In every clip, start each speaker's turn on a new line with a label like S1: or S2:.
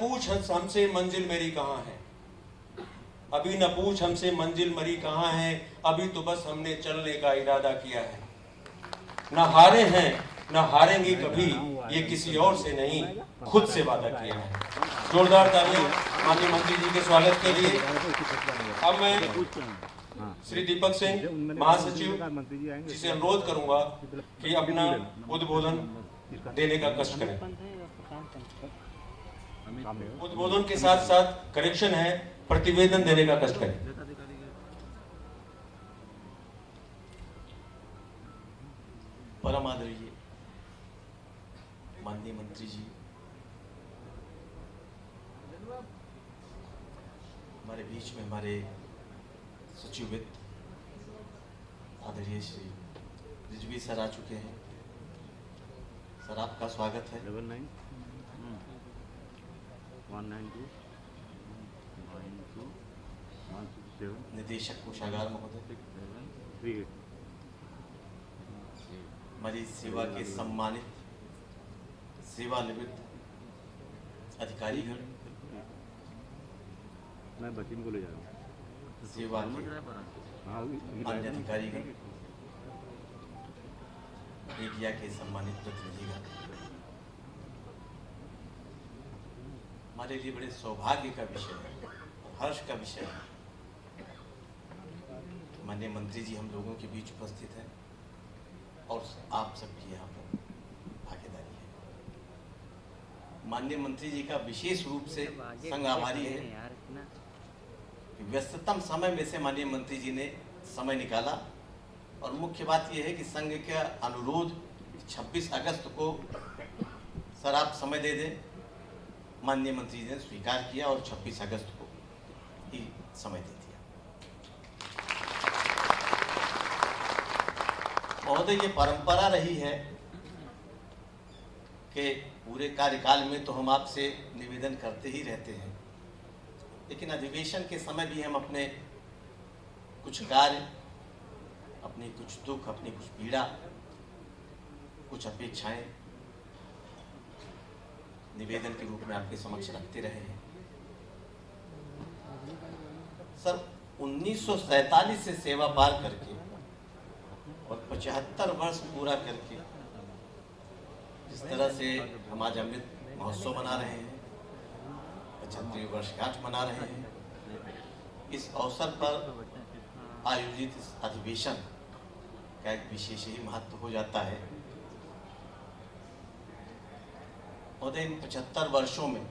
S1: पूछ हमसे मंजिल मेरी कहाँ है, अभी न पूछ हमसे मंजिल मेरी कहाँ है, अभी तो बस हमने चलने का इरादा किया है। न हारे हैं न हारेंगे कभी, ये किसी और से नहीं खुद से वादा किया है। जोरदार तालियां माननीय मंत्री जी के स्वागत के लिए। अब मैं श्री दीपक सिंह महासचिव जी से अनुरोध करूंगा कि अपना उद्बोधन देने का कष्ट करें। उद्बोधन के साथ साथ करेक्शन है, प्रतिवेदन देने का कष्ट करें।
S2: परम आदरणीय माननीय मंत्री जी, हमारे बीच में हमारे सचिव वित्त आदरणीय श्री रिजवी सर आ चुके हैं। सर आपका स्वागत है।
S3: 99192167
S2: निदेशक कोषागार महोदय, हमारी सेवा के सम्मानित सेवानिवृत्त अधिकारीगण,
S3: मैं बच्ची को ले जा रहा हूँ,
S2: सेवा के अन्य अधिकारीगण, मीडिया के सम्मानित प्रतिनिधिगण, हमारे लिए बड़े सौभाग्य का विषय है, हर्ष का विषय है। माननीय मंत्री जी हम लोगों के बीच उपस्थित हैं और आप सबकी यहाँ पर भागीदारी है। माननीय मंत्री जी का विशेष रूप से संघ आभारी है कि व्यस्ततम समय में से माननीय मंत्री जी ने समय निकाला, और मुख्य बात यह है कि संघ का अनुरोध 26 अगस्त को सर आप समय दे दें, माननीय मंत्री जी ने स्वीकार किया और 26 अगस्त को ही समय दे दिया। महोदय, ये परंपरा रही है कि पूरे कार्यकाल में तो हम आपसे निवेदन करते ही रहते हैं, लेकिन अधिवेशन के समय भी हम अपने कुछ कार्य, अपनी कुछ दुख, अपनी कुछ पीड़ा, कुछ अपेक्षाएं निवेदन के रूप में आपके समक्ष रखते रहे हैं। सर 1947 से सेवा पार करके और 75 वर्ष पूरा करके जिस तरह से हम आज अमृत महोत्सव मना रहे हैं, 75वीं वर्षगांठ मना रहे हैं, इस अवसर पर आयोजित इस अधिवेशन का एक विशेष ही महत्व हो जाता है। और इन 75 वर्षों में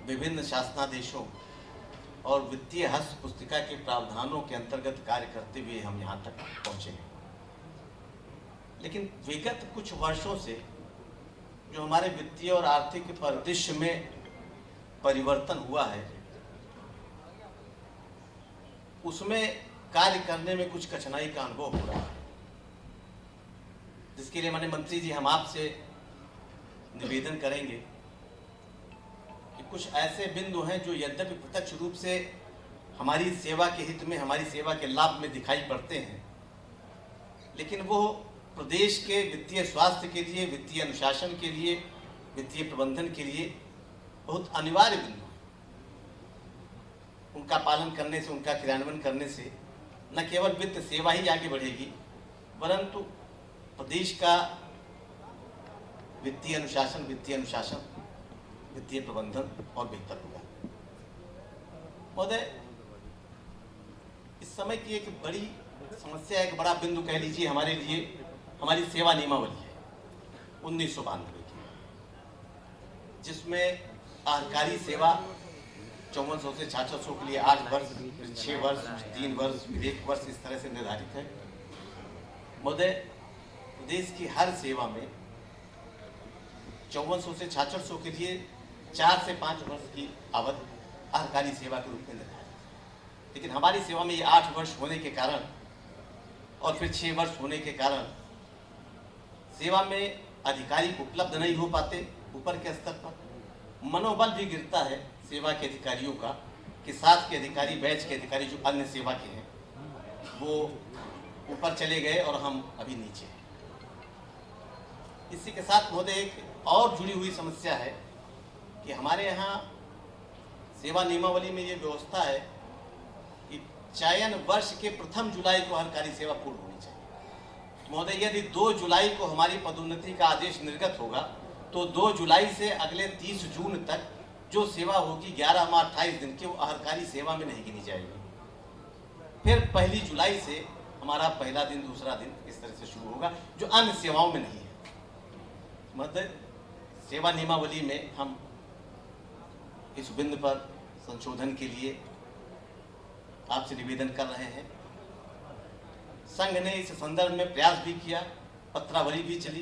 S2: विभिन्न शासनादेशों और वित्तीय हस्त पुस्तिका के प्रावधानों के अंतर्गत कार्य करते हुए हम यहाँ तक पहुँचे हैं। लेकिन विगत कुछ वर्षों से जो हमारे वित्तीय और आर्थिक परिदृश्य में परिवर्तन हुआ है, उसमें कार्य करने में कुछ कठिनाई का अनुभव हो रहा है, जिसके लिए माननीय मंत्री जी हम आपसे निवेदन करेंगे कि कुछ ऐसे बिंदु हैं जो यद्यपि प्रत्यक्ष रूप से हमारी सेवा के हित में, हमारी सेवा के लाभ में दिखाई पड़ते हैं, लेकिन वो प्रदेश के वित्तीय स्वास्थ्य के लिए, वित्तीय अनुशासन के लिए, वित्तीय प्रबंधन के लिए बहुत अनिवार्य बिंदु है। उनका पालन करने से, उनका क्रियान्वयन करने से न केवल वित्त सेवा ही आगे बढ़ेगी, परंतु प्रदेश का वित्तीय अनुशासन, वित्तीय प्रबंधन और बेहतर होगा। महोदय, इस समय की एक बड़ी समस्या, एक बड़ा बिंदु कह लीजिए हमारे लिए, हमारी सेवा नियमावली है 1992 की, जिसमें आधिकारी सेवा 5400 से 6600 के लिए 8 वर्ष, 6 वर्ष, 3 वर्ष, 1 वर्ष इस तरह से निर्धारित है। महोदय, प्रदेश की हर सेवा में 5400 से 6600 के लिए 4 से 5 वर्ष की अवधि अधिकारी सेवा के रूप में निर्धारित है, लेकिन हमारी सेवा में ये 8 वर्ष होने के कारण और फिर 6 वर्ष होने के कारण सेवा में अधिकारी उपलब्ध नहीं हो पाते। ऊपर के स्तर पर मनोबल भी गिरता है सेवा के अधिकारियों का कि साथ के अधिकारी, बैच के अधिकारी जो अन्य सेवा के हैं वो ऊपर चले गए और हम अभी नीचे हैं। इसी के साथ महोदय एक और जुड़ी हुई समस्या है कि कि हमारे यहाँ सेवा नियमावली में ये व्यवस्था है कि चयन वर्ष के प्रथम जुलाई को हर कार्य सेवा पूर्ण होनी चाहिए। तो महोदय, यदि 2 जुलाई को हमारी पदोन्नति का आदेश निर्गत होगा तो 2 जुलाई से अगले 30 जून तक जो सेवा होगी 11 माह 28 दिन की, वो अहर्कारी सेवा में नहीं गिनी जाएगी। फिर 1 जुलाई से हमारा पहला दिन, दूसरा दिन इस तरह से शुरू होगा, जो अन्य सेवाओं में नहीं है। मतलब सेवा नियमावली में हम इस बिंदु पर संशोधन के लिए आपसे निवेदन कर रहे हैं। संघ ने इस संदर्भ में प्रयास भी किया, पत्रावली भी चली,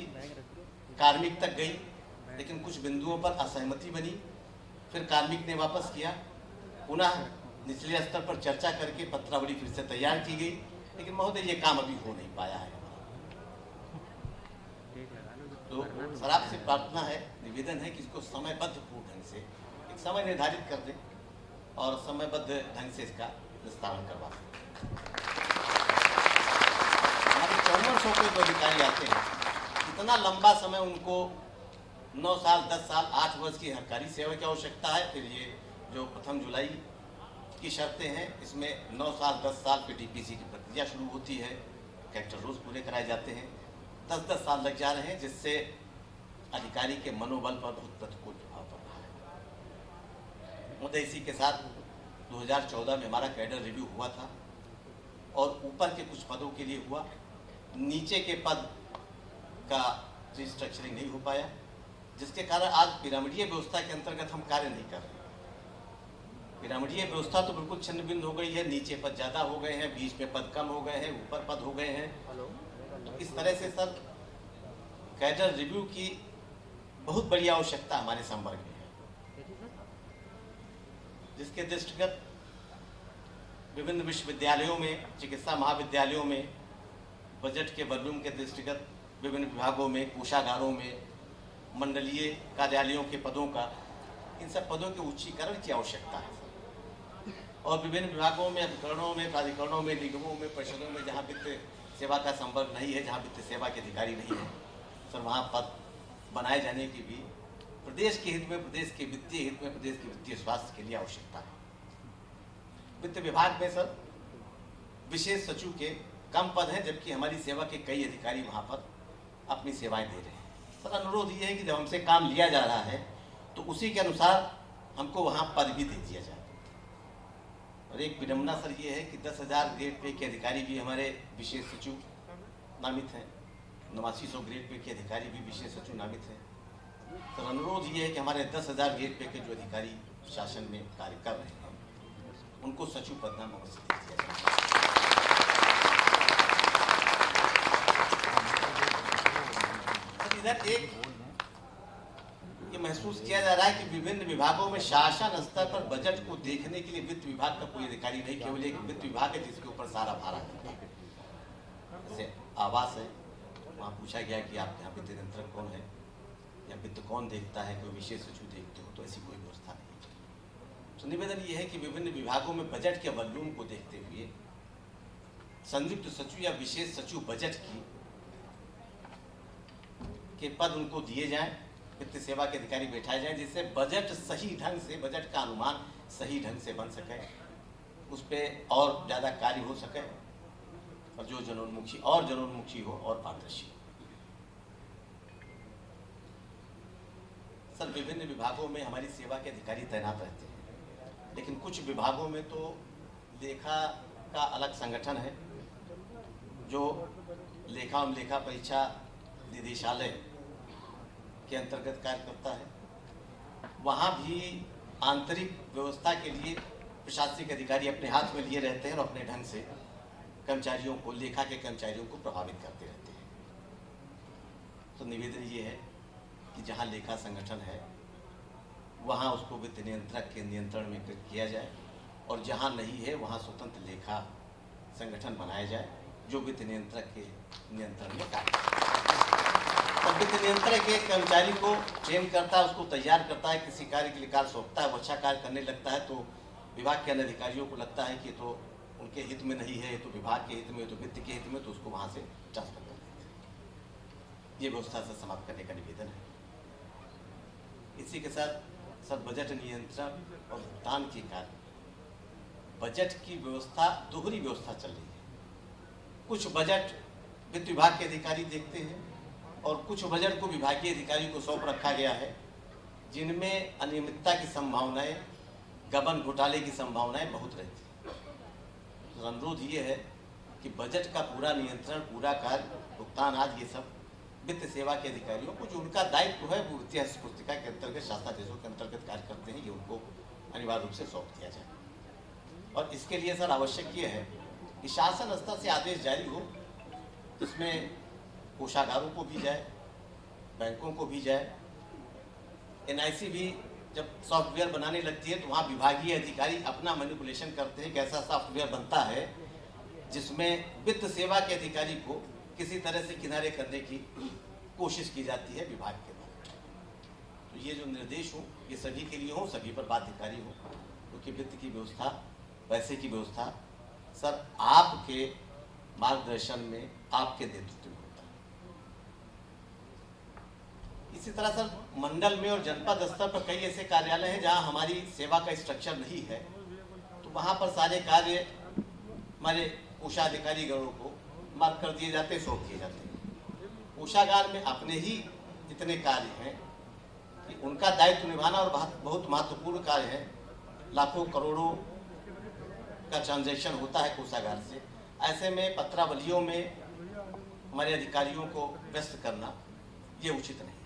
S2: कार्मिक तक गई, लेकिन कुछ बिंदुओं पर असहमति बनी। फिर कार्मिक ने वापस किया, पुनः निचले स्तर पर चर्चा करके पत्रावली फिर से तैयार की गई, लेकिन महोदय ये काम अभी हो नहीं पाया है। तो सर आपसे प्रार्थना है, निवेदन है कि इसको समयबद्ध पूर्ण ढंग से एक समय निर्धारित कर दें और समयबद्ध ढंग से इसका निस्तारण करवा दें। हमारे 5400 के जो अधिकारी आते हैं, इतना लंबा समय उनको 9 साल, 10 साल, 8 वर्ष की हरकारी सेवा की आवश्यकता है। फिर ये जो प्रथम जुलाई की शर्तें हैं, इसमें 9 साल, 10 साल पे डीपीसी की प्रक्रिया शुरू होती है, कैरेक्टर रोज पूरे कराए जाते हैं, 10-10 साल लग जा रहे हैं, जिससे अधिकारी के मनोबल पर बहुत प्रतिकूल प्रभाव पड़ रहा है। मुद्दे इसी के साथ 2014 में हमारा कैडर रिव्यू हुआ था और ऊपर के कुछ पदों के लिए हुआ, नीचे के पद का रिस्ट्रक्चरिंग नहीं हो पाया, जिसके कारण आज पिरामिडीय व्यवस्था के अंतर्गत हम कार्य नहीं कर रहे। पिरामिडीय व्यवस्था तो बिल्कुल छिन्न भिन्न हो गई है, नीचे पद ज़्यादा हो गए हैं, बीच में पद कम हो गए हैं, ऊपर पद हो गए हैं। तो इस तरह से सर कैडर रिव्यू की बहुत बड़ी आवश्यकता हमारे संवर्ग में है, जिसके दृष्टिगत विभिन्न विश्वविद्यालयों में, चिकित्सा महाविद्यालयों में बजट के वॉल्यूम के दृष्टिगत विभिन्न विभागों में, कोषागारों में, मंडलीय कार्यालयों के पदों का, इन सब पदों के उच्चीकरण की आवश्यकता है। और विभिन्न विभागों में, अधिकरणों में, प्राधिकरणों में, निगमों में, परिषदों में जहाँ वित्त सेवा का संवर्ग नहीं है, जहाँ वित्त सेवा के अधिकारी नहीं है, सर वहाँ पद बनाए जाने की भी प्रदेश के हित में, प्रदेश के वित्तीय हित में, प्रदेश के वित्तीय स्वास्थ्य के लिए आवश्यकता है। वित्त विभाग में सर विशेष सचिव के कम पद हैं, जबकि हमारी सेवा के कई अधिकारी वहाँ पर अपनी सेवाएं दे रहे हैं। सर अनुरोध ये है कि जब हमसे काम लिया जा रहा है तो उसी के अनुसार हमको वहाँ पद भी दे दिया जाए। और एक विडम्बना सर ये है कि 10,000 ग्रेड पे के अधिकारी भी हमारे विशेष सचिव नामित हैं, 8900 ग्रेड पे के अधिकारी भी विशेष सचिव नामित हैं। सर अनुरोध ये है कि हमारे 10,000 ग्रेड पे के जो अधिकारी शासन में कार्य कर रहे हैं, उनको सचिव पद नाम अवश्य दे दिया जाए। इधर एक ये महसूस किया जा रहा है कि विभिन्न विभागों में शासन स्तर पर बजट को देखने के लिए वित्त विभाग का कोई अधिकारी नहीं, केवल एक वित्त विभाग है जिसके ऊपर सारा भारा है। जैसे आवास है, वहाँ पूछा गया कि आप यहाँ वित्त नियंत्रक कौन है या वित्त कौन देखता है, कोई विशेष सचिव देखते हो, तो ऐसी कोई व्यवस्था नहीं। तो निवेदन ये है कि विभिन्न विभागों में बजट के वॉल्यूम को देखते हुए संयुक्त सचिव या विशेष सचिव बजट की के पद उनको दिए जाएं, वित्त सेवा के अधिकारी बैठाए जाएं, जिससे बजट सही ढंग से, बजट का अनुमान सही ढंग से बन सके, उस पर और ज़्यादा कार्य हो सके और जो जनोन्मुखी हो और पारदर्शी हो। सर विभिन्न विभागों में हमारी सेवा के अधिकारी तैनात रहते हैं, लेकिन कुछ विभागों में तो लेखा का अलग संगठन है जो लेखा एवं लेखा परीक्षा निदेशालय के अंतर्गत कार्य करता है। वहाँ भी आंतरिक व्यवस्था के लिए प्रशासनिक अधिकारी अपने हाथ में लिए रहते हैं और अपने ढंग से कर्मचारियों को, लेखा के कर्मचारियों को प्रभावित करते रहते हैं। तो निवेदन ये है कि जहाँ लेखा संगठन है वहाँ उसको वित्त नियंत्रक के नियंत्रण में किया जाए, और जहाँ नहीं है वहाँ स्वतंत्र लेखा संगठन बनाया जाए जो वित्त नियंत्रक के नियंत्रण में कार्य करे। वित्त नियंत्रक एक कर्मचारी को ट्रेन करता है, उसको तैयार करता है, किसी कार्य के लिए कार्य सौंपता है, वो अच्छा कार्य करने लगता है तो विभाग के अन्य अधिकारियों को लगता है कि तो उनके हित में नहीं है, तो विभाग के हित में, तो वित्त के हित में, तो उसको वहाँ से ट्रांसफर कर देते हैं। ये व्यवस्था से समाप्त करने का निवेदन है। इसी के साथ सर बजट नियंत्रण और भुगतान के कारण बजट की व्यवस्था दोहरी व्यवस्था चल रही है। कुछ बजट वित्त विभाग के अधिकारी देखते हैं और कुछ बजट को विभागीय अधिकारी को सौंप रखा गया है, जिनमें अनियमितता की संभावनाएं, गबन घोटाले की संभावनाएं बहुत रहती हैं। तो अनुरोध ये है कि बजट का पूरा नियंत्रण, पूरा कार्य, भुगतान आज ये सब वित्त सेवा के अधिकारियों को, जो उनका दायित्व है वो वित्तीय पुस्तिका के अंतर्गत, शासनादेशों के अंतर्गत कार्य करते हैं, ये उनको अनिवार्य रूप से सौंप दिया जाए। और इसके लिए सर आवश्यक ये है कि शासन स्तर से आदेश जारी हो, जिसमें कोषागारों को भी जाए, बैंकों को भी जाए। NIC भी जब सॉफ्टवेयर बनाने लगती है तो वहाँ विभागीय अधिकारी अपना मैनिपुलेशन करते हैं कि ऐसा सॉफ्टवेयर बनता है जिसमें वित्त सेवा के अधिकारी को किसी तरह से किनारे करने की कोशिश की जाती है विभाग के द्वारा। तो ये जो निर्देश हो ये सभी के लिए हो, सभी पर बाध्यकारी हो, क्योंकि वित्त की व्यवस्था, पैसे की व्यवस्था सर आपके मार्गदर्शन में, आपके नेतृत्व में होता है। इसी तरह सर मंडल में और जनपद स्तर पर कई ऐसे कार्यालय हैं जहां हमारी सेवा का स्ट्रक्चर नहीं है, तो वहां पर सारे कार्य हमारे कोषाधिकारी गणों को मार्क कर दिए जाते हैं, सौंप दिए जाते हैं। कोषागार में अपने ही इतने कार्य हैं कि उनका दायित्व निभाना और बहुत महत्वपूर्ण कार्य है। लाखों करोड़ों का ट्रांजैक्शन होता है कोषागार से। ऐसे में पत्रावलियों में हमारे अधिकारियों को व्यस्त करना ये उचित नहीं है।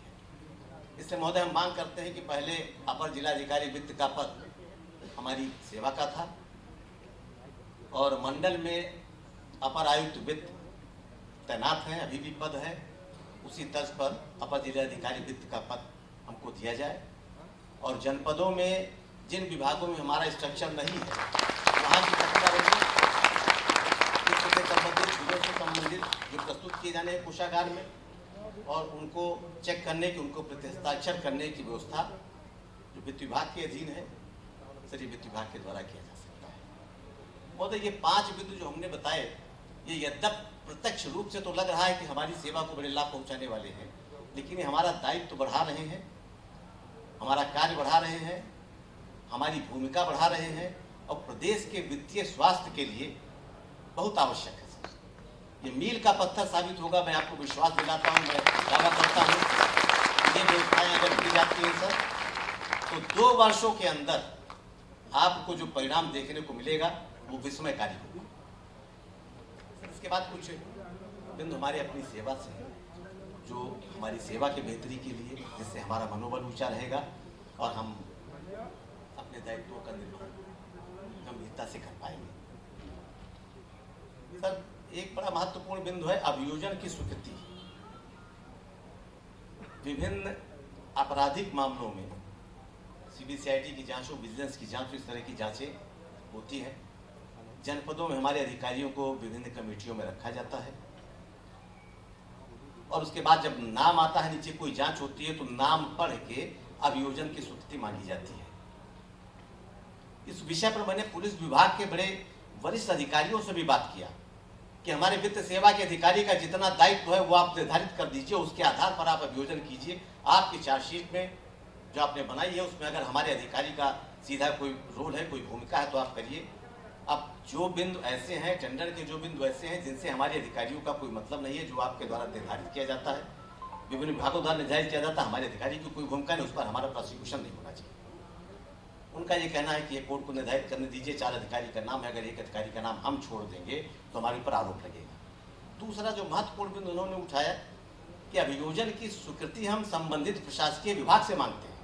S2: इसलिए महोदय हम मांग करते हैं कि पहले अपर जिलाधिकारी वित्त का पद हमारी सेवा का था और मंडल में अपर आयुक्त वित्त तैनात हैं, अभी भी पद है। उसी तर्ज पर अपर जिलाधिकारी वित्त का पद हमको दिया जाए और जनपदों में जिन विभागों में हमारा स्ट्रक्चर नहीं है वहाँ की पत्रावली वित्त से संबंधित, विजय से संबंधित जो प्रस्तुत किए जाने हैं कोषागार में, और उनको चेक करने की, उनको प्रतिहस्ताक्षर करने की व्यवस्था जो वित्त विभाग के अधीन है सर, ये वित्त विभाग के द्वारा किया जा सकता है। और ये 5 बिंदु जो हमने बताए, ये यद्यप प्रत्यक्ष रूप से तो लग रहा है कि हमारी सेवा को बड़े लाभ पहुंचाने वाले हैं, लेकिन ये हमारा दायित्व बढ़ा रहे हैं, हमारा कार्य बढ़ा रहे हैं, हमारी भूमिका बढ़ा रहे हैं और प्रदेश के वित्तीय स्वास्थ्य के लिए बहुत आवश्यक है सर। ये मील का पत्थर साबित होगा, मैं आपको विश्वास दिलाता हूँ, मैं दावा करता हूँ। ये व्यवस्थाएं अगर की जाती हैं सर, तो 2 वर्षों के अंदर आपको जो परिणाम देखने को मिलेगा वो विस्मयकारी होगा। इसके बाद कुछ बिंदु हमारे अपनी सेवा से हैं, जो हमारी सेवा के बेहतरी के लिए, जिससे हमारा मनोबल ऊंचा रहेगा और हम अपने दायित्वों का निर्वहन गंभीरता से कर पाएंगे। सर एक बड़ा महत्वपूर्ण बिंदु है अभियोजन की स्वीकृति। विभिन्न आपराधिक मामलों में CBCID की जांच हो, विजिलेंस की जांच हो, इस तरह की जांचें होती हैं। जनपदों में हमारे अधिकारियों को विभिन्न कमेटियों में रखा जाता है और उसके बाद जब नाम आता है, नीचे कोई जांच होती है, तो नाम पढ़ के अभियोजन की स्वीकृति मांगी जाती है। इस विषय पर मैंने पुलिस विभाग के बड़े वरिष्ठ अधिकारियों से भी बात किया कि हमारे वित्त सेवा के अधिकारी का जितना दायित्व है वो आप निर्धारित कर दीजिए, उसके आधार पर आप अभियोजन कीजिए। आपकी चार्जशीट में जो आपने बनाई है उसमें अगर हमारे अधिकारी का सीधा कोई रोल है, कोई भूमिका है, तो आप करिए। अब जो बिंदु ऐसे हैं, टेंडर के जो बिंदु ऐसे हैं जिनसे हमारे अधिकारियों का कोई मतलब नहीं है, जो आपके द्वारा निर्धारित किया जाता है, विभिन्न विभागों द्वारा निर्धारित किया जाता है, हमारे अधिकारी की कोई भूमिका नहीं, उस पर हमारा प्रोसिक्यूशन नहीं होना चाहिए। उनका ये कहना है कि ये कोर्ट को निर्धारित करने दीजिए, 4 अधिकारी का नाम है, अगर एक अधिकारी का नाम हम छोड़ देंगे तो हमारे ऊपर आरोप लगेगा। दूसरा जो महत्वपूर्ण बिंदु उन्होंने उठाया कि अभियोजन की स्वीकृति हम संबंधित प्रशासकीय विभाग से मांगते हैं,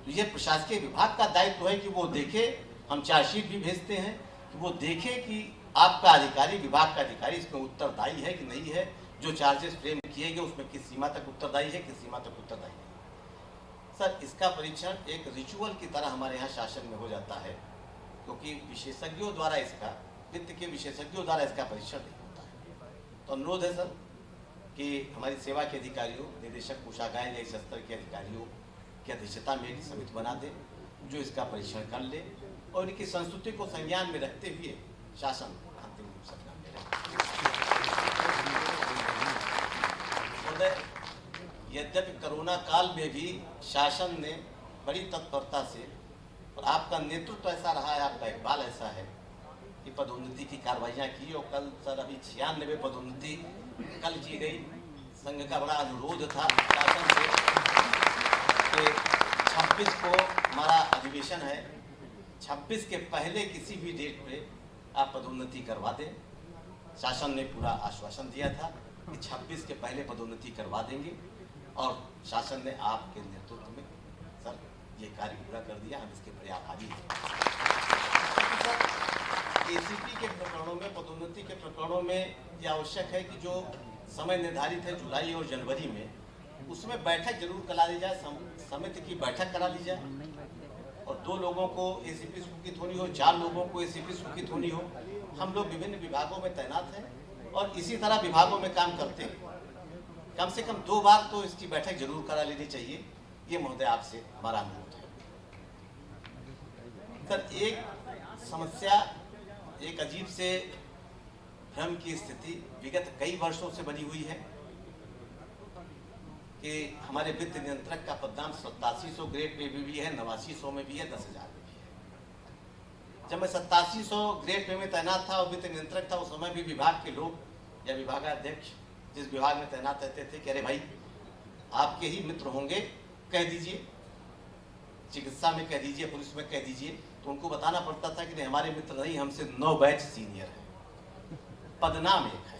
S2: तो ये प्रशासकीय विभाग का दायित्व है कि वो देखे, हम चार्जशीट भी भेजते हैं कि वो देखे कि आपका अधिकारी, विभाग का अधिकारी इसमें उत्तरदायी है कि नहीं है, जो चार्जेस फ्रेम किए गए उसमें किस सीमा तक उत्तरदायी है, किस सीमा तक उत्तरदायी नहीं। सर इसका परीक्षण एक रिचुअल की तरह हमारे यहाँ शासन में हो जाता है, क्योंकि विशेषज्ञों द्वारा इसका, वित्त के विशेषज्ञों द्वारा इसका परीक्षण नहीं होता है। तो अनुरोध है सर कि हमारी सेवा के अधिकारियों, निदेशक कोषागार या इस स्तर के अधिकारियों की अध्यक्षता में एक समिति बना दे जो इसका परीक्षण कर ले और इनकी संस्कृति को संज्ञान में रखते हुए शासन अंतिम रूप से काम ले। यद्यपि कोरोना काल में भी शासन ने बड़ी तत्परता से, और आपका नेतृत्व ऐसा रहा है, आपका इकबाल ऐसा है कि पदोन्नति की कार्रवाइयाँ की। और कल सर अभी 96 पदोन्नति कल की गई। संघ का बड़ा अनुरोध था शासन से कि 26 को हमारा अधिवेशन है, 26 के पहले किसी भी डेट पे आप पदोन्नति करवा दें। शासन ने पूरा आश्वासन दिया था कि 26 के पहले पदोन्नति करवा देंगे, और शासन ने आपके नेतृत्व में सर ये कार्य पूरा कर दिया। हम इसके बड़े आभारी हैं। एसीपी के प्रकरणों में, पदोन्नति के प्रकरणों में ये आवश्यक है कि जो समय निर्धारित है जुलाई और जनवरी में, उसमें बैठक जरूर करा ली जाए, समिति की बैठक करा ली जाए, और 2 लोगों को एसीपी स्वीकृत होनी हो, 4 लोगों को एसीपी स्वीकृत होनी हो। हम लोग विभिन्न विभागों में तैनात हैं और इसी तरह विभागों में काम करते हैं। कम से कम 2 बार तो इसकी बैठक जरूर करा लेनी चाहिए। ये महोदय आपसे हमारा अनुरोध है। सर, एक समस्या, एक अजीब से भ्रम की स्थिति विगत कई वर्षों से बनी हुई है कि हमारे वित्त नियंत्रक का पदनाम 8700 ग्रेड पे भी है, 8900 में भी है, 10,000 में भी है। जब मैं 8700 ग्रेड पे में तैनात था और वित्त नियंत्रक था, उस समय भी विभाग के लोग या विभागाध्यक्ष जिस विभाग में तैनात रहते थे कि अरे भाई आपके ही मित्र होंगे, कह दीजिए, चिकित्सा में कह दीजिए, पुलिस में कह दीजिए। तो उनको बताना पड़ता था कि नहीं, हमारे मित्र नहीं, हमसे 9 बैच सीनियर है, पदनाम एक है।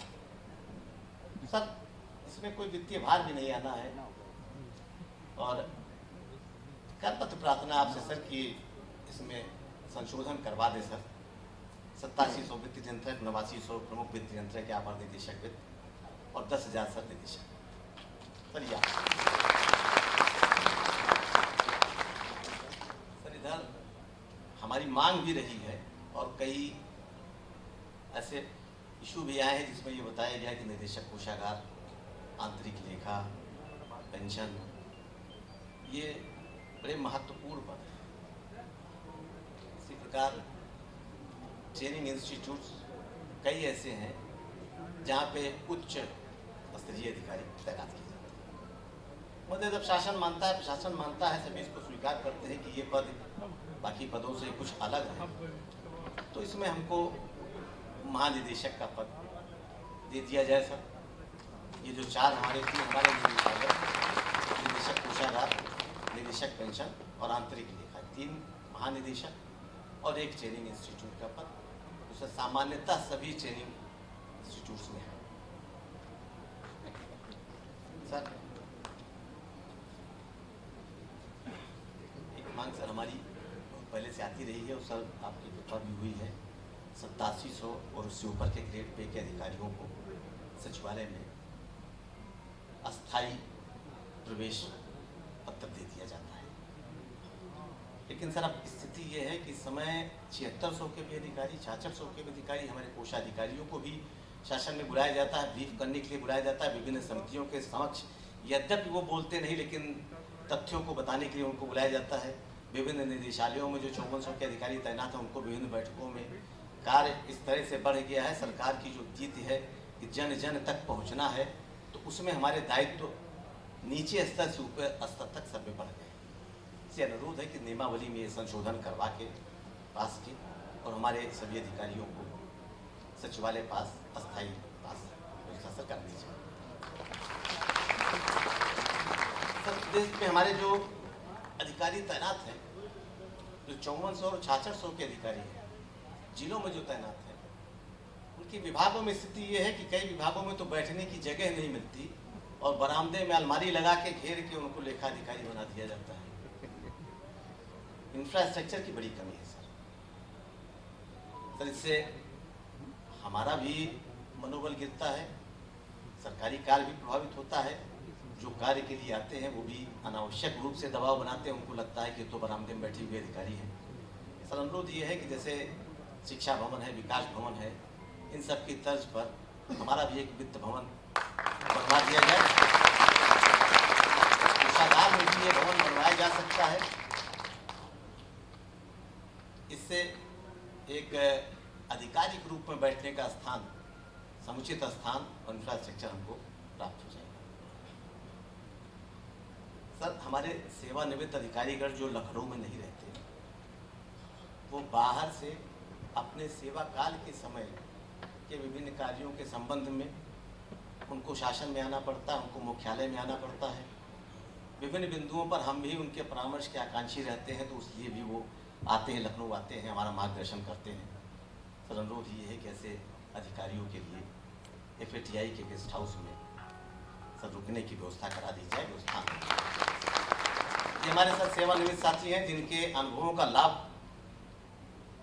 S2: सर, इसमें कोई वित्तीय भार भी नहीं आना है, और करपत्र प्रार्थना आपसे सर कि इसमें संशोधन करवा दे सर। 8700 वित्त नियंत्रक, 8900 प्रमुख वित्त नियंत्रक या अपर निदेशक वित्त, और 10,000 सर निदेशक। सर इधर हमारी मांग भी रही है, और कई ऐसे इशू भी आए हैं जिसमें ये बताया गया कि निदेशक कोषागार, आंतरिक लेखा, पेंशन, ये बड़े महत्वपूर्ण पद हैं। इसी प्रकार ट्रेनिंग इंस्टीट्यूट्स कई ऐसे हैं जहाँ पे उच्च स्तरीय अधिकारी तैनात किए जाते हैं। मतलब जब शासन मानता है, प्रशासन मानता है, सभी इसको स्वीकार करते हैं कि ये पद बाकी पदों से कुछ अलग है, तो इसमें हमको महानिदेशक का पद दे दिया जाए सर। ये जो 4 हमारे 3 हमारे निदेशक कोषागार, निदेशक पेंशन और आंतरिक लेखा, 3 महानिदेशक और 1 ट्रेनिंग इंस्टीट्यूट का पद, उसे सामान्यतः सभी ट्रेनिंग इंस्टीट्यूट्स में है। सर, एक मांग सर हमारी पहले से आती रही है, और सर आपकी कृपा भी हुई है। 8700 और उससे ऊपर के ग्रेड पे के अधिकारियों को सचिवालय में अस्थायी प्रवेश पत्र दे दिया जाता है। लेकिन सर अब स्थिति ये है कि इस समय 7600 के भी अधिकारी, 6600 के भी अधिकारी, हमारे कोषाधिकारियों को भी शासन में बुलाया जाता है, ब्रीफ करने के लिए बुलाया जाता है विभिन्न समितियों के समक्ष। यद्यपि वो बोलते नहीं, लेकिन तथ्यों को बताने के लिए उनको बुलाया जाता है। विभिन्न निदेशालयों में जो 5400 के अधिकारी तैनात हैं, उनको विभिन्न बैठकों में कार्य इस तरह से बढ़ गया है। सरकार की जो नीति है कि जन जन तक पहुंचना है, तो उसमें हमारे दायित्व नीचे स्तर से ऊपर स्तर तक सब में बढ़ गए। इससे अनुरोध है कि नियमावली में ये संशोधन करवा के पास की, और हमारे सभी अधिकारियों को सचिवालय पास अस्थायी पास व्यवस्था कर दी जाए। सर, देश में हमारे जो अधिकारी तैनात हैं, जो 5400 और 6600 के अधिकारी हैं, जिलों में जो तैनात हैं, उनकी विभागों में स्थिति ये है कि कई विभागों में तो बैठने की जगह नहीं मिलती, और बरामदे में अलमारी लगा के घेर के उनको लेखा अधिकारी बना दिया जाता है। इंफ्रास्ट्रक्चर की बड़ी कमी है सर। इससे हमारा भी मनोबल गिरता है, सरकारी कार्य भी प्रभावित होता है। जो कार्य के लिए आते हैं वो भी अनावश्यक रूप से दबाव बनाते हैं, उनको लगता है कि तो बरामदे में बैठे हुए अधिकारी हैं। सर, अनुरोध ये है कि जैसे शिक्षा भवन है, विकास भवन है, इन सब की तर्ज पर हमारा भी एक वित्त भवन बनवा दिया जाए। कोषागार में भी ये भवन बनवाया जा सकता है। इससे एक आधिकारिक रूप में बैठने का स्थान, समुचित स्थान और इंफ्रास्ट्रक्चर हमको प्राप्त हो जाएगा। सर हमारे सेवानिवृत्त अधिकारीगण जो लखनऊ में नहीं रहते, वो बाहर से अपने सेवा काल के समय के विभिन्न कार्यों के संबंध में उनको शासन में आना पड़ता है, उनको मुख्यालय में आना पड़ता है। विभिन्न बिंदुओं पर हम भी उनके परामर्श के आकांक्षी रहते हैं, तो उसलिए भी वो आते हैं, लखनऊ आते हैं, हमारा मार्गदर्शन करते हैं। सर अनुरोध ये है कि ऐसे अधिकारियों के लिए FATI के गेस्ट हाउस में सर रुकने की व्यवस्था करा दी जाए। व्यवस्था ये हमारे साथ सेवानिवृत्त साथी हैं जिनके अनुभवों का लाभ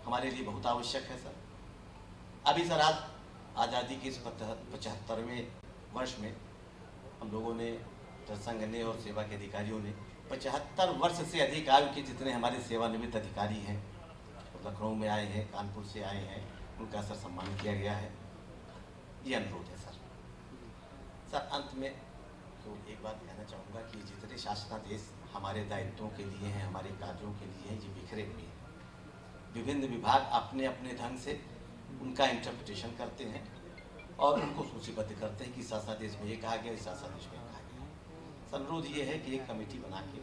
S2: हमारे लिए बहुत आवश्यक है। सर अभी सर आज आज़ादी के इस 75वें वर्ष में हम लोगों ने, संघ ने और सेवा के अधिकारियों ने 75 वर्ष से अधिक आयु के जितने हमारे सेवानिवृत्त अधिकारी हैं, लखनऊ में आए हैं, कानपुर से आए हैं, उनका सर सम्मान किया गया है। ये अनुरोध है सर। सर अंत में तो एक बात कहना चाहूँगा कि जितने शासनादेश हमारे दायित्वों के लिए हैं, हमारे कार्यों के लिए हैं, ये बिखरे हुए हैं। विभिन्न विभाग अपने अपने ढंग से उनका इंटरप्रिटेशन करते हैं और उनको सूचीबद्ध करते हैं कि शासनादेश में ये कहा गया, इस शासनादेश में कहा गया। सर अनुरोध ये है कि एक कमेटी बना के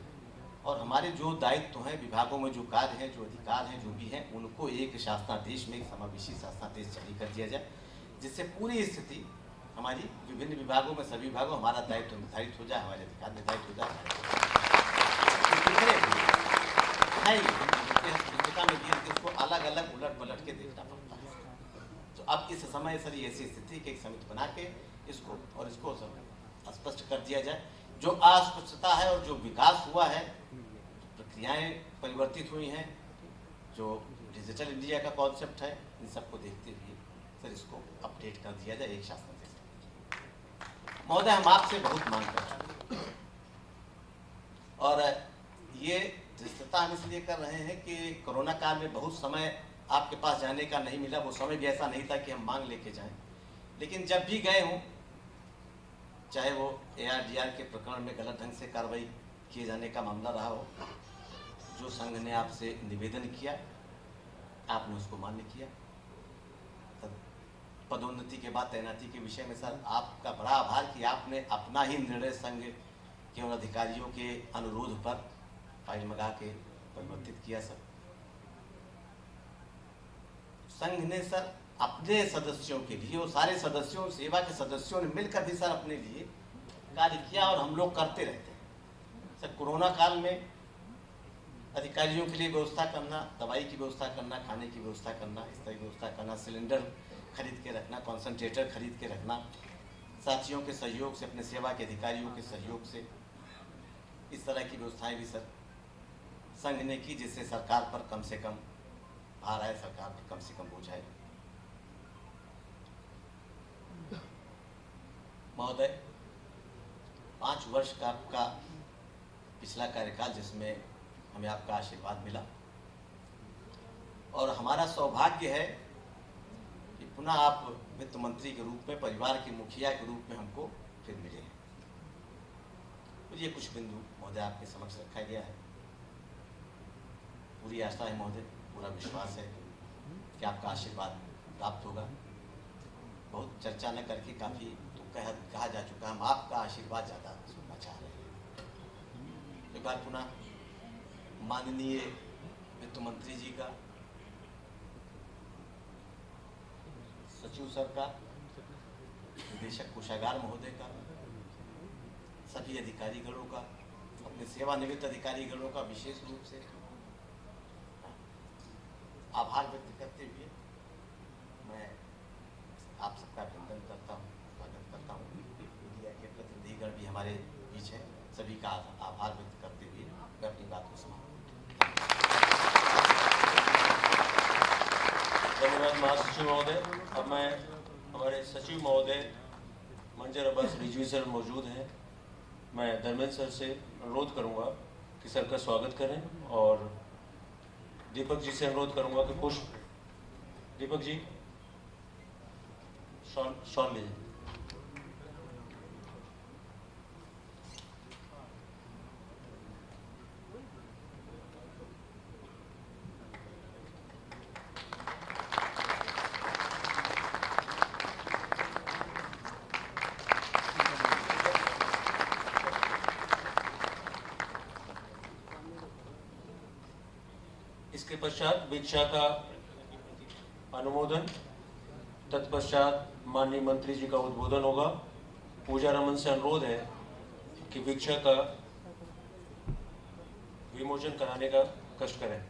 S2: और हमारे जो दायित्व हैं, विभागों में जो कार्य हैं, जो अधिकार हैं, जो भी हैं, उनको एक शासनादेश में, एक समावेशी शासनादेश जारी कर दिया जाए, जिससे पूरी स्थिति हमारी विभिन्न विभागों में, सभी विभागों हमारा दायित्व निर्धारित हो जाए, हमारे अधिकार निर्धारित हो जाए। इसको अलग अलग उलट पलट के देखना पड़ता है। तो अब इस समय सर ऐसी स्थिति की एक समिति बना के इसको सर स्पष्ट कर दिया जाए। जो अस्पष्टता है और जो विकास हुआ है, प्रक्रियाएं परिवर्तित हुई हैं, जो डिजिटल इंडिया का कॉन्सेप्ट है, इन सबको देखते हुए सर इसको अपडेट कर दिया जाए एक शासन से। महोदय हम आपसे बहुत मांग कर चुके हैं और ये दृष्टता हम इसलिए कर रहे हैं कि कोरोना काल में बहुत समय आपके पास जाने का नहीं मिला। वो समय भी ऐसा नहीं था कि हम मांग लेके जाएं, लेकिन जब भी गए हों, चाहे वो ARDR के प्रकरण में गलत ढंग से कार्रवाई किए जाने का मामला रहा हो, जो संघ ने आपसे निवेदन किया आपने उसको मान्य किया। पदोन्नति के बाद तैनाती के विषय में सर आपका बड़ा आभार कि आपने अपना ही निर्णय संघ के उन अधिकारियों के अनुरोध पर फाइल मंगा के परिवर्तित किया। सर संघ ने सर अपने सदस्यों के लिए, वो सारे सदस्यों, सेवा के सदस्यों ने मिलकर भी सर अपने लिए कार्य किया और हम लोग करते रहते हैं। सर कोरोना काल में अधिकारियों के लिए व्यवस्था करना, दवाई की व्यवस्था करना, खाने की व्यवस्था करना, इस तरह की व्यवस्था करना, सिलेंडर खरीद के रखना, कॉन्सनट्रेटर खरीद के रखना, साथियों के सहयोग से, अपने सेवा के अधिकारियों के सहयोग से, इस तरह की व्यवस्थाएं भी सर संघ ने की, जिससे सरकार पर कम से कम भार आए, सरकार पर कम से कम बोझ आए। महोदय 5 वर्ष का आपका पिछला कार्यकाल, जिसमें हमें आपका आशीर्वाद मिला और हमारा सौभाग्य है कि पुनः आप वित्त मंत्री के रूप में, परिवार के मुखिया के रूप में हमको फिर मिले हैं। तो ये कुछ बिंदु महोदय आपके समक्ष रखा गया है। पूरी आस्था है महोदय, पूरा विश्वास है कि आपका आशीर्वाद प्राप्त होगा। बहुत चर्चा न करके काफ़ी तो कहा जा चुका, हम आपका आशीर्वाद ज़्यादा सुनना चाह रहे हैं। एक बार पुनः माननीय वित्त मंत्री जी का, सचिव सर का, निदेशक कोषागार महोदय का, सभी अधिकारीगणों का, अपने सेवानिवृत्त अधिकारीगणों का विशेष रूप से आभार व्यक्त करते हुए मैं आप सबका अभिनंदन करता हूँ, स्वागत करता हूँ। मीडिया के प्रतिनिधिगण भी हमारे बीच हैं, सभी का आभार व्यक्त करते हुए मैं अपनी बात को समाप्त करता हूँ।
S1: धन्यवाद महासचिव महोदय। अब मैं हमारे सचिव महोदय मंजर अब्बास रिजवी सर मौजूद हैं, मैं धर्मेंद्र सर से अनुरोध करूंगा कि सर का स्वागत करें और दीपक जी से अनुरोध करूंगा कि पुष्प, दीपक जी शॉल लीजिए। इसके पश्चात भिक्षा का अनुमोदन, तत्पश्चात माननीय मंत्री जी का उद्बोधन होगा। पूजा रमन से अनुरोध है कि भिक्षा का विमोचन कराने का कष्ट करें।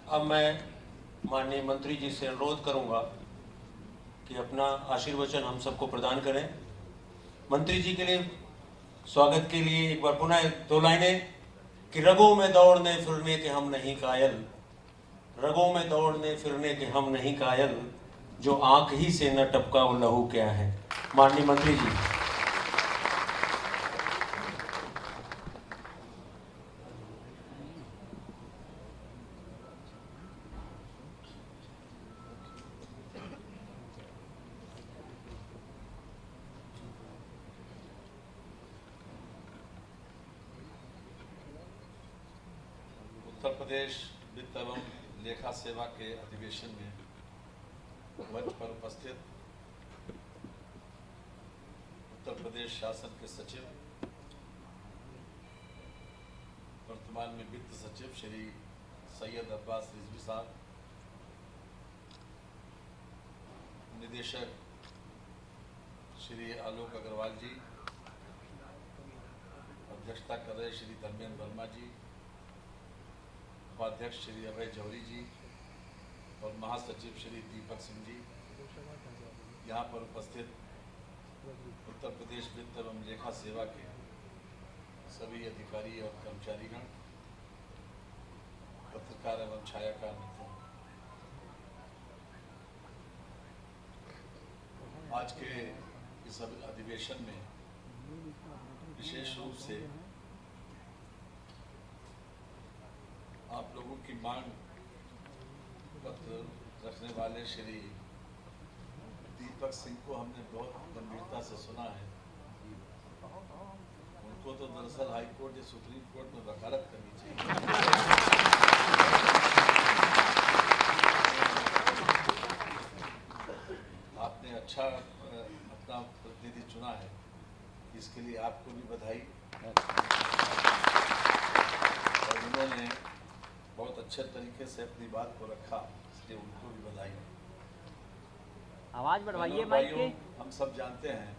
S1: अब मैं माननीय मंत्री जी से अनुरोध करूंगा कि अपना आशीर्वचन हम सबको प्रदान करें। मंत्री जी के लिए स्वागत के लिए एक बार पुनः 2 लाइनें कि रगों में दौड़ने फिरने के हम नहीं कायल, रगों में दौड़ने फिरने के हम नहीं कायल, जो आंख ही से न टपका वो लहू क्या है। माननीय मंत्री जी।
S4: उत्तर प्रदेश वित्त एवं लेखा सेवा के अधिवेशन में मंच पर उपस्थित उत्तर प्रदेश शासन के सचिव, वर्तमान में वित्त सचिव श्री सैयद अब्बास रिजवी साहब, निदेशक श्री आलोक अग्रवाल जी, अध्यक्षता कर रहे श्री धर्मेंद्र वर्मा जी, उपाध्यक्ष श्री अभय जौहरी जी और महासचिव श्री दीपक सिंह जी, यहाँ पर उपस्थित उत्तर प्रदेश वित्त एवं लेखा सेवा के सभी अधिकारी और कर्मचारीगण, पत्रकार एवं छायाकार मित्रों, आज के इस अधिवेशन में विशेष रूप से आप लोगों की मांग पत्र रखने वाले श्री दीपक सिंह को हमने बहुत गंभीरता से सुना है। उनको तो दरअसल हाई कोर्ट या सुप्रीम कोर्ट में वकालत करनी चाहिए। आपने अच्छा अपना प्रतिनिधि चुना है, इसके लिए आपको भी बधाई। और उन्होंने बहुत अच्छे तरीके से अपनी बात को रखा, इसलिए उनको भी बधाई।
S5: आवाज बढ़वाइए माइक के।
S4: हम सब जानते हैं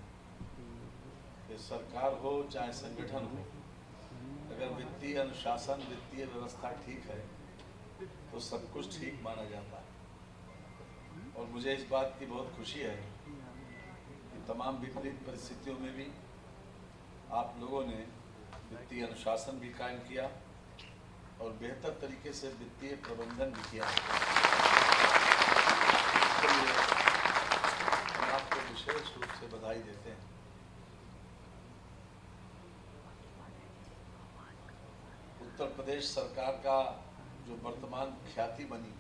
S4: कि सरकार हो चाहे संगठन हो, अगर वित्तीय अनुशासन, वित्तीय व्यवस्था ठीक है तो सब कुछ ठीक माना जाता है। और मुझे इस बात की बहुत खुशी है कि तमाम विपरीत परिस्थितियों में भी आप लोगों ने वित्तीय अनुशासन भी कायम किया और बेहतर तरीके से वित्तीय प्रबंधन भी किया। इसके लिए हम आपको विशेष रूप से बधाई देते हैं। उत्तर प्रदेश सरकार का जो वर्तमान ख्याति बनी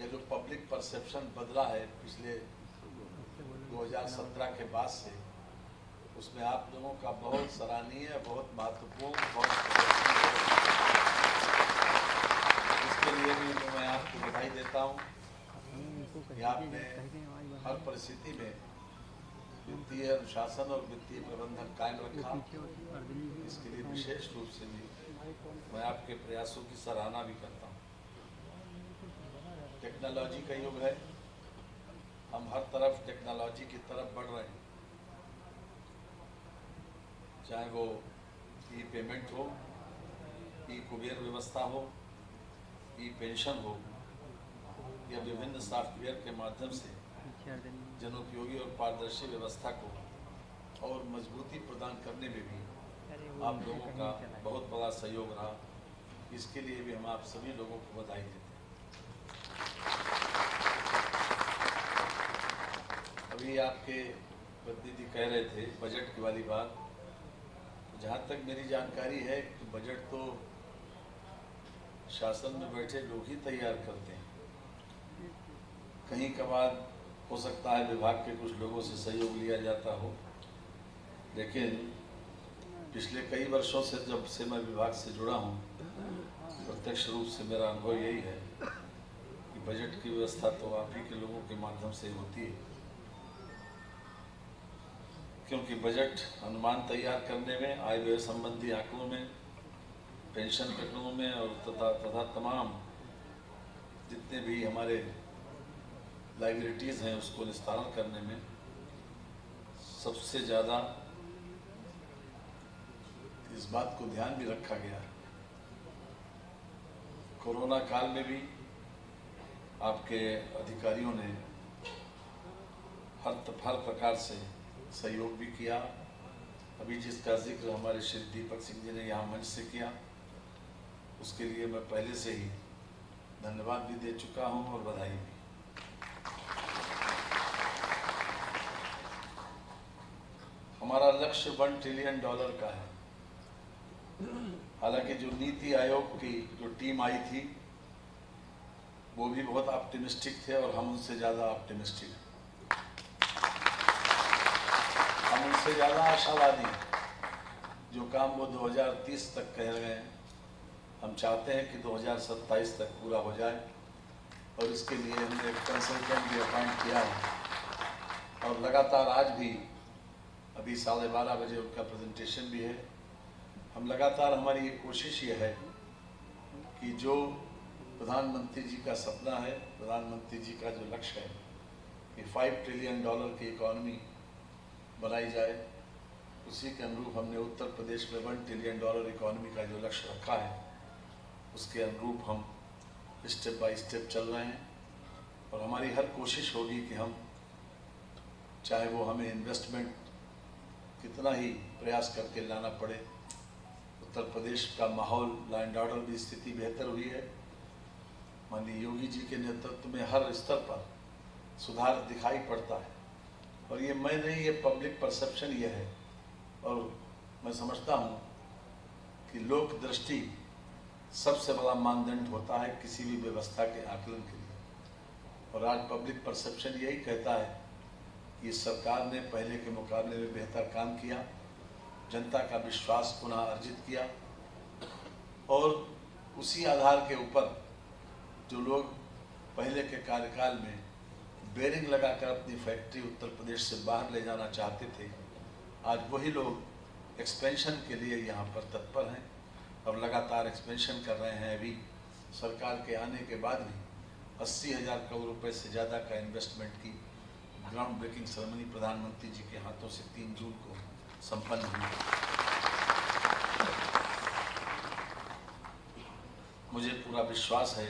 S4: या जो पब्लिक परसेप्शन बदला है पिछले 2017 के बाद से, उसमें आप लोगों का बहुत सराहनीय, बहुत महत्वपूर्ण, इसके लिए भी मैं आपको बधाई देता हूँ कि आपने हर परिस्थिति में वित्तीय अनुशासन और वित्तीय प्रबंधन कायम रखा। इसके लिए विशेष रूप से भी मैं आपके प्रयासों की सराहना भी करता हूँ। टेक्नोलॉजी का युग है, हम हर तरफ टेक्नोलॉजी की तरफ बढ़ रहे हैं, चाहे वो ई पेमेंट हो, ई कुबेर व्यवस्था हो, ई पेंशन हो, या विभिन्न सॉफ्टवेयर के माध्यम से जनोपयोगी और पारदर्शी व्यवस्था को और मजबूती प्रदान करने में भी आप लोगों का बहुत बड़ा सहयोग रहा। इसके लिए भी हम आप सभी लोगों को बधाई देते हैं। अभी आपके प्रतिनिधि कह रहे थे बजट की वाली बात, जहाँ तक मेरी जानकारी है कि बजट तो शासन में बैठे लोग ही तैयार करते हैं। कहीं कभार हो सकता है विभाग के कुछ लोगों से सहयोग लिया जाता हो, लेकिन पिछले कई वर्षों से जब से मैं विभाग से जुड़ा हूँ, प्रत्यक्ष रूप से मेरा अनुभव यही है कि बजट की व्यवस्था तो आप ही के लोगों के माध्यम से होती है, क्योंकि बजट अनुमान तैयार करने में, आय व्यय संबंधी आंकड़ों में, पेंशन प्रकरणों में और तथा तमाम जितने भी हमारे लाइबिलिटीज़ हैं उसको निस्तारण करने में सबसे ज़्यादा इस बात को ध्यान भी रखा गया है। कोरोना काल में भी आपके अधिकारियों ने हर प्रकार से सहयोग भी किया। अभी जिसका जिक्र हमारे श्री दीपक सिंह जी ने यहाँ मंच से किया, उसके लिए मैं पहले से ही धन्यवाद भी दे चुका हूँ और बधाई भी। हमारा लक्ष्य $1 ट्रिलियन का है। हालांकि जो नीति आयोग की जो टीम आई थी वो भी बहुत ऑप्टिमिस्टिक थे और हम उनसे ज़्यादा ऑप्टिमिस्टिक, हम उनसे ज़्यादा आशावादी। जो काम वो 2030 तक कह रहे हैं, हम चाहते हैं कि 2027 तक पूरा हो जाए और इसके लिए हमने एक कंसल्टेंट भी अपॉइंट किया है और लगातार आज भी अभी 12:30 बजे उनका प्रेजेंटेशन भी है। हम लगातार, हमारी ये कोशिश ये है कि जो प्रधानमंत्री जी का सपना है, प्रधानमंत्री जी का जो लक्ष्य है कि $5 ट्रिलियन की इकॉनमी बनाई जाए, उसी के अनुरूप हमने उत्तर प्रदेश में $1 ट्रिलियन इकॉनमी का जो लक्ष्य रखा है उसके अनुरूप हम स्टेप बाय स्टेप चल रहे हैं। और हमारी हर कोशिश होगी कि हम, चाहे वो हमें इन्वेस्टमेंट कितना ही प्रयास करके लाना पड़े, उत्तर प्रदेश का माहौल, लॉ एंड ऑर्डर की स्थिति बेहतर हुई है। माननीय योगी जी के नेतृत्व में हर स्तर पर सुधार दिखाई पड़ता है और ये मैं नहीं, ये पब्लिक परसेप्शन ये है। और मैं समझता हूँ कि लोक दृष्टि सबसे बड़ा मानदंड होता है किसी भी व्यवस्था के आकलन के लिए। और आज पब्लिक परसेप्शन यही कहता है कि सरकार ने पहले के मुकाबले में बेहतर काम किया, जनता का विश्वास पुनः अर्जित किया और उसी आधार के ऊपर जो लोग पहले के कार्यकाल में बेरिंग लगाकर अपनी फैक्ट्री उत्तर प्रदेश से बाहर ले जाना चाहते थे, आज वही लोग एक्सपेंशन के लिए यहाँ पर तत्पर हैं और लगातार एक्सपेंशन कर रहे हैं। अभी सरकार के आने के बाद भी 80,000 करोड़ रुपए से ज़्यादा का इन्वेस्टमेंट की ग्राउंड ब्रेकिंग सेरेमनी प्रधानमंत्री जी के हाथों से 3 जून को संपन्न हुई। मुझे पूरा विश्वास है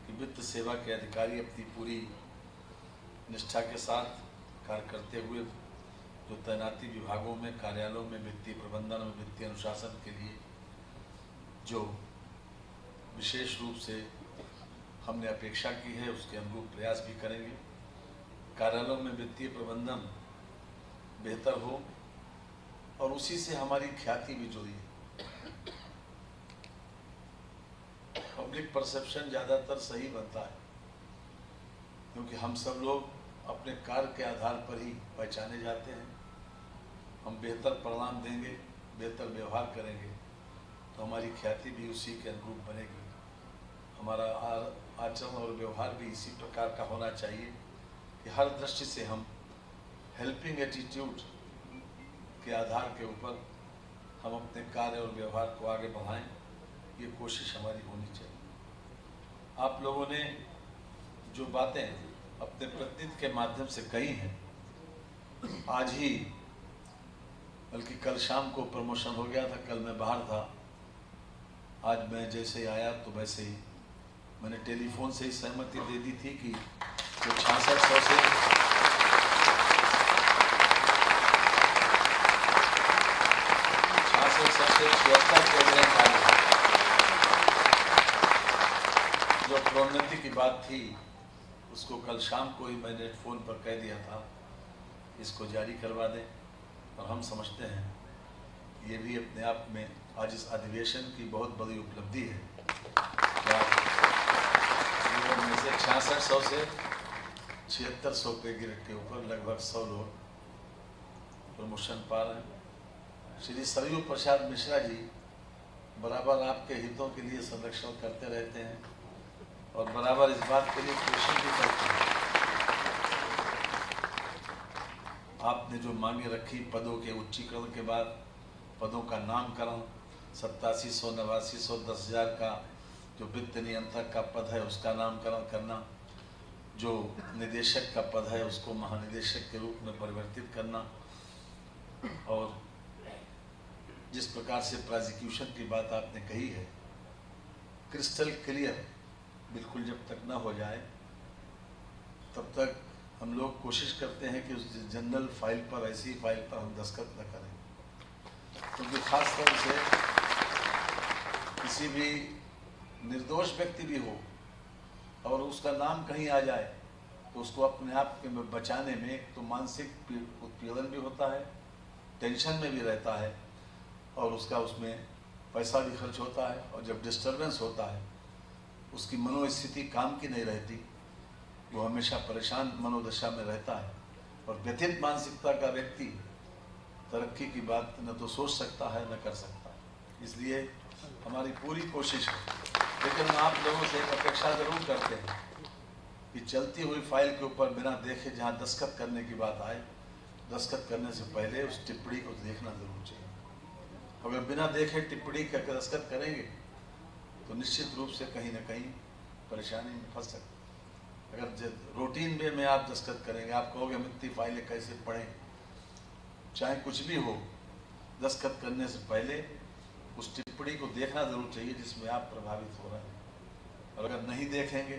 S4: कि वित्त सेवा के अधिकारी अपनी पूरी निष्ठा के साथ कार्य करते हुए जो तैनाती विभागों में, कार्यालयों में, वित्तीय प्रबंधन और वित्तीय अनुशासन के लिए जो विशेष रूप से हमने अपेक्षा की है उसके अनुरूप प्रयास भी करेंगे। कार्यालयों में वित्तीय प्रबंधन बेहतर हो और उसी से हमारी ख्याति भी जुड़ी है। पब्लिक परसेप्शन ज़्यादातर सही बनता है क्योंकि हम सब लोग अपने कार्य के आधार पर ही पहचाने जाते हैं। हम बेहतर परिणाम देंगे, बेहतर व्यवहार करेंगे तो हमारी ख्याति भी उसी के अनुरूप बनेगी। हमारा आचरण और व्यवहार भी इसी प्रकार का होना चाहिए कि हर दृष्टि से हम हेल्पिंग एटीट्यूड के आधार के ऊपर हम अपने कार्य और व्यवहार को आगे बढ़ाएं, ये कोशिश हमारी होनी चाहिए। आप लोगों ने जो बातें अपने प्रतिनिधि के माध्यम से कही हैं, आज ही बल्कि कल शाम को प्रमोशन हो गया था, कल मैं बाहर था, आज मैं जैसे ही आया तो वैसे ही मैंने टेलीफोन से ही सहमति दे दी थी कि जो 6600 से 76 जो प्रोन्नति की बात थी उसको कल शाम को ही मैंने फ़ोन पर कह दिया था, इसको जारी करवा दें। और हम समझते हैं ये भी अपने आप में आज इस अधिवेशन की बहुत बड़ी उपलब्धि है। 6600 से 7600 पे गिरट के ऊपर लगभग 100 लोग प्रमोशन पा रहे हैं। श्री सरयू प्रसाद मिश्रा जी बराबर आपके हितों के लिए संरक्षण करते रहते हैं और बराबर इस बात के लिए कोशिश भी करते हैं। आपने जो मांगे रखी पदों के उच्चीकरण के बाद पदों का नामकरण 8700, 8900, 10,000 का जो वित्त नियंत्रक का पद है उसका नामकरण करना, जो निदेशक का पद है उसको महानिदेशक के रूप में परिवर्तित करना, और जिस प्रकार से प्रोसिक्यूशन की बात आपने कही है क्रिस्टल क्लियर बिल्कुल जब तक ना हो जाए तब तक हम लोग कोशिश करते हैं कि उस जनरल फाइल पर, ऐसी फाइल पर हम दस्तखत न करें, क्योंकि खास तौर से किसी भी निर्दोष व्यक्ति भी हो और उसका नाम कहीं आ जाए तो उसको अपने आप के बचाने में एक तो मानसिक उत्पीड़न भी होता है, टेंशन में भी रहता है और उसका उसमें पैसा भी खर्च होता है, और जब डिस्टर्बेंस होता है उसकी मनोस्थिति काम की नहीं रहती, वो हमेशा परेशान मनोदशा में रहता है और व्यथित मानसिकता का व्यक्ति तरक्की की बात न तो सोच सकता है न कर सकता है। इसलिए हमारी पूरी कोशिश है, लेकिन हम आप लोगों से एक अपेक्षा जरूर करते हैं कि चलती हुई फाइल के ऊपर बिना देखे जहाँ दस्तखत करने की बात आए, दस्तखत करने से पहले उस टिप्पणी को देखना जरूर चाहिए। अगर बिना देखे टिप्पणी का दस्तखत करेंगे तो निश्चित रूप से कहीं ना कहीं परेशानी में फंस सकते। अगर रूटीन वे में आप दस्तखत करेंगे, आप कहोगे हम इतनी फाइलें कैसे पढ़ें, चाहे कुछ भी हो, दस्तखत करने से पहले उस टिप्पणी को देखना जरूर चाहिए जिसमें आप प्रभावित हो रहे हैं। और अगर नहीं देखेंगे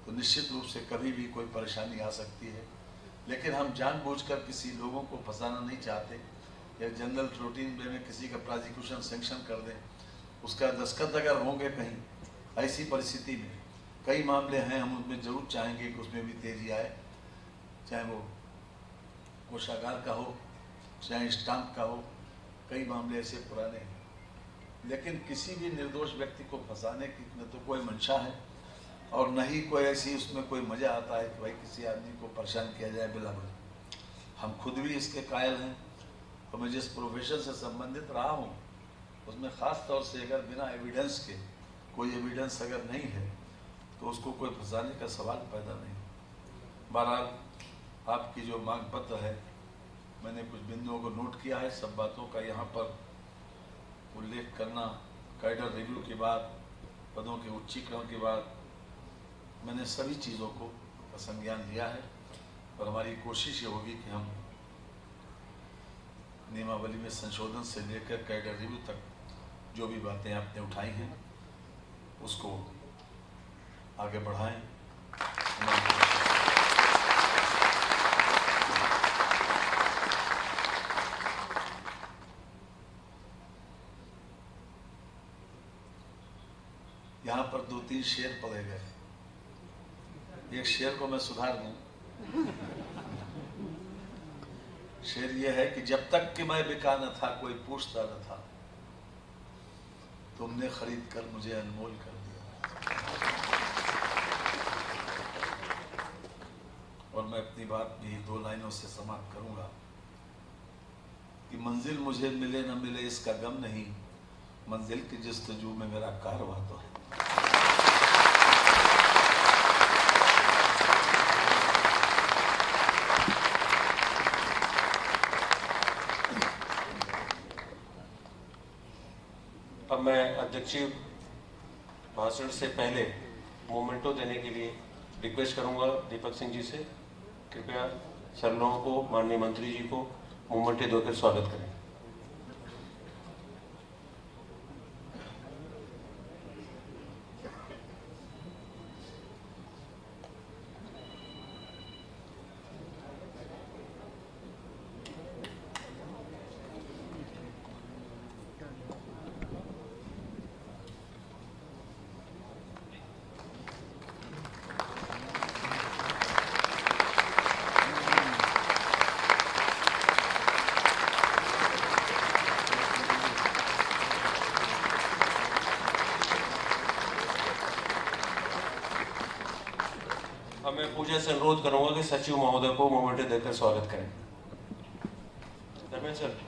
S4: तो निश्चित रूप से कभी भी कोई परेशानी आ सकती है। लेकिन हम जानबूझकर किसी लोगों को फंसाना नहीं चाहते, या जनरल रूटीन वे में किसी का प्रोसिक्यूशन सैंक्शन कर दें, उसका दस्तखत अगर होंगे कहीं, ऐसी परिस्थिति में कई मामले हैं, हम उसमें जरूर चाहेंगे कि उसमें भी तेजी आए, चाहे वो कोषागार का हो, चाहे स्टाम्प का हो, कई मामले ऐसे पुराने हैं। लेकिन किसी भी निर्दोष व्यक्ति को फंसाने की न तो कोई मंशा है और न ही कोई ऐसी उसमें कोई मज़ा आता है कि भाई किसी आदमी को परेशान किया जाए बिला वजह। हम खुद भी इसके कायल हैं और मैं जिस प्रोफेशन से संबंधित रहा हूँ उसमें ख़ास तौर से अगर बिना एविडेंस के, कोई एविडेंस अगर नहीं है तो उसको कोई फंसाने का सवाल पैदा नहीं। बहरहाल आपकी जो मांग पत्र है, मैंने कुछ बिंदुओं को नोट किया है, सब बातों का यहाँ पर उल्लेख करना, कैडर रिव्यू के बाद, पदों के उच्चीकरण के बाद, मैंने सभी चीज़ों को संज्ञान लिया है और हमारी कोशिश ये होगी कि हम नियमावली में संशोधन से लेकर कैडर रिव्यू तक जो भी बातें आपने उठाई हैं उसको आगे बढ़ाएं। यहाँ पर 2-3 शेर पढ़े गए, एक शेर को मैं सुधार दूं। शेर ये है कि जब तक कि मैं बिका न था कोई पूछता न था, तुमने खरीद कर मुझे अनमोल कर दिया। और मैं अपनी बात भी 2 लाइनों से समाप्त करूंगा कि मंजिल मुझे मिले न मिले इसका गम नहीं, मंजिल की जस्तजू में मेरा कारवां तो है।
S1: अब मैं अध्यक्षीय भाषण से पहले मोमेंटो देने के लिए रिक्वेस्ट करूंगा दीपक सिंह जी से, कृपया सर लोगों को, माननीय मंत्री जी को मोमेंटे देकर स्वागत करें। अब मैं पूजा से अनुरोध करूंगा कि सचिव महोदय को मोमेंटो देकर स्वागत करें। धर्मेंद्र सर।